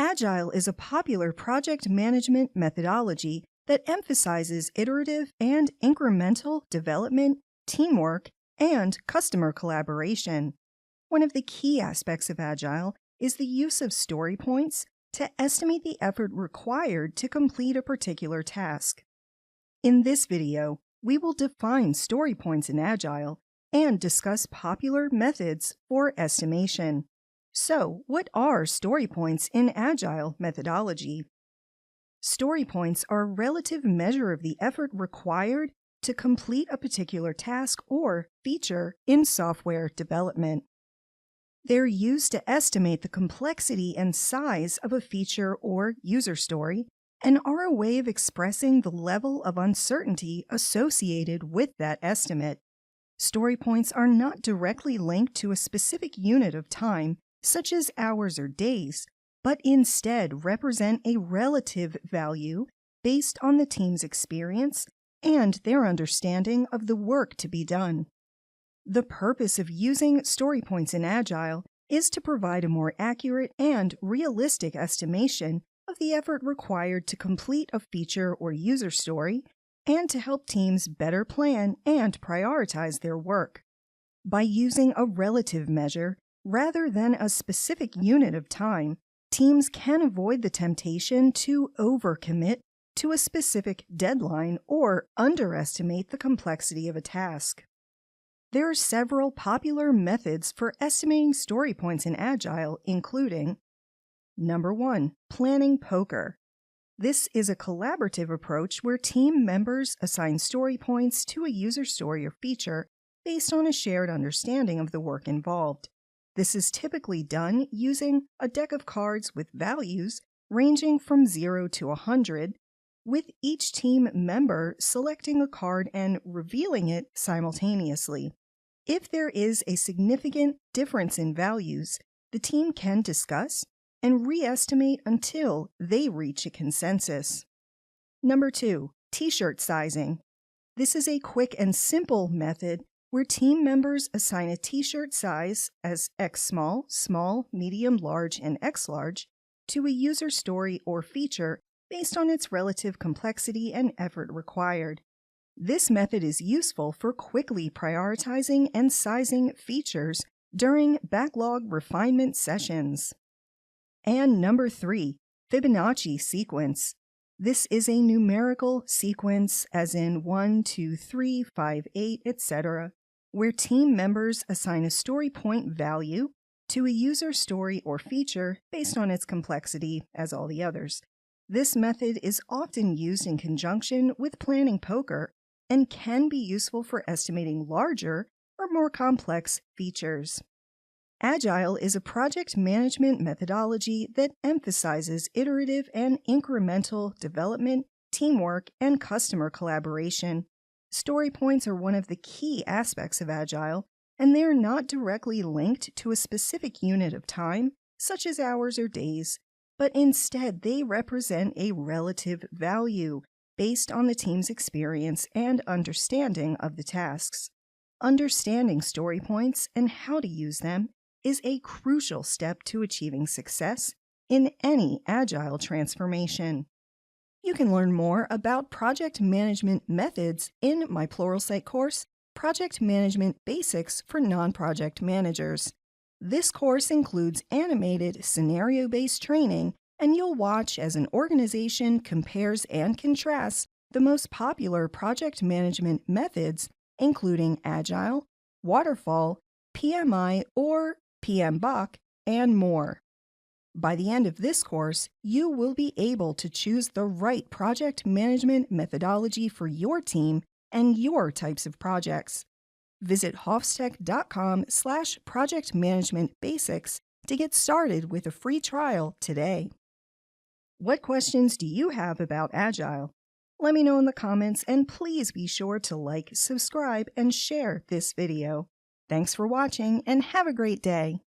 Agile is a popular project management methodology that emphasizes iterative and incremental development, teamwork, and customer collaboration. One of the key aspects of Agile is the use of story points to estimate the effort required to complete a particular task. In this video, we will define story points in Agile and discuss popular methods for estimation. So, what are story points in Agile methodology? Story points are a relative measure of the effort required to complete a particular task or feature in software development. They're used to estimate the complexity and size of a feature or user story and are a way of expressing the level of uncertainty associated with that estimate. Story points are not directly linked to a specific unit of time, such as hours or days, but instead represent a relative value based on the team's experience and their understanding of the work to be done. The purpose of using story points in Agile is to provide a more accurate and realistic estimation of the effort required to complete a feature or user story and to help teams better plan and prioritize their work. By using a relative measure rather than a specific unit of time, teams can avoid the temptation to overcommit to a specific deadline or underestimate the complexity of a task. There are several popular methods for estimating story points in Agile, including Number 1. Planning poker. This is a collaborative approach where team members assign story points to a user story or feature based on a shared understanding of the work involved. This is typically done using a deck of cards with values ranging from 0 to 100, with each team member selecting a card and revealing it simultaneously. If there is a significant difference in values, the team can discuss and re-estimate until they reach a consensus. Number 2. T-shirt sizing. This is a quick and simple method where team members assign a t-shirt size as X small, small, medium, large, and X large to a user story or feature based on its relative complexity and effort required. This method is useful for quickly prioritizing and sizing features during backlog refinement sessions. And number 3, Fibonacci sequence. This is a numerical sequence as in 1, 2, 3, 5, 8, etc., where team members assign a story point value to a user story or feature based on its complexity as all the others. This method is often used in conjunction with planning poker and can be useful for estimating larger or more complex features. Agile is a project management methodology that emphasizes iterative and incremental development, teamwork, and customer collaboration. Story points are one of the key aspects of Agile, and they are not directly linked to a specific unit of time, such as hours or days, but instead they represent a relative value based on the team's experience and understanding of the tasks. Understanding story points and how to use them is a crucial step to achieving success in any Agile transformation. You can learn more about project management methods in my Pluralsight course, Project Management Basics for Non-Project Managers. This course includes animated, scenario-based training, and you'll watch as an organization compares and contrasts the most popular project management methods, including Agile, Waterfall, PMI, or PMBOK, and more. By the end of this course, you will be able to choose the right project management methodology for your team and your types of projects. Visit HoffsTech.com/projectmanagementbasics to get started with a free trial today. What questions do you have about Agile? Let me know in the comments, and please be sure to like, subscribe, and share this video. Thanks for watching, and have a great day.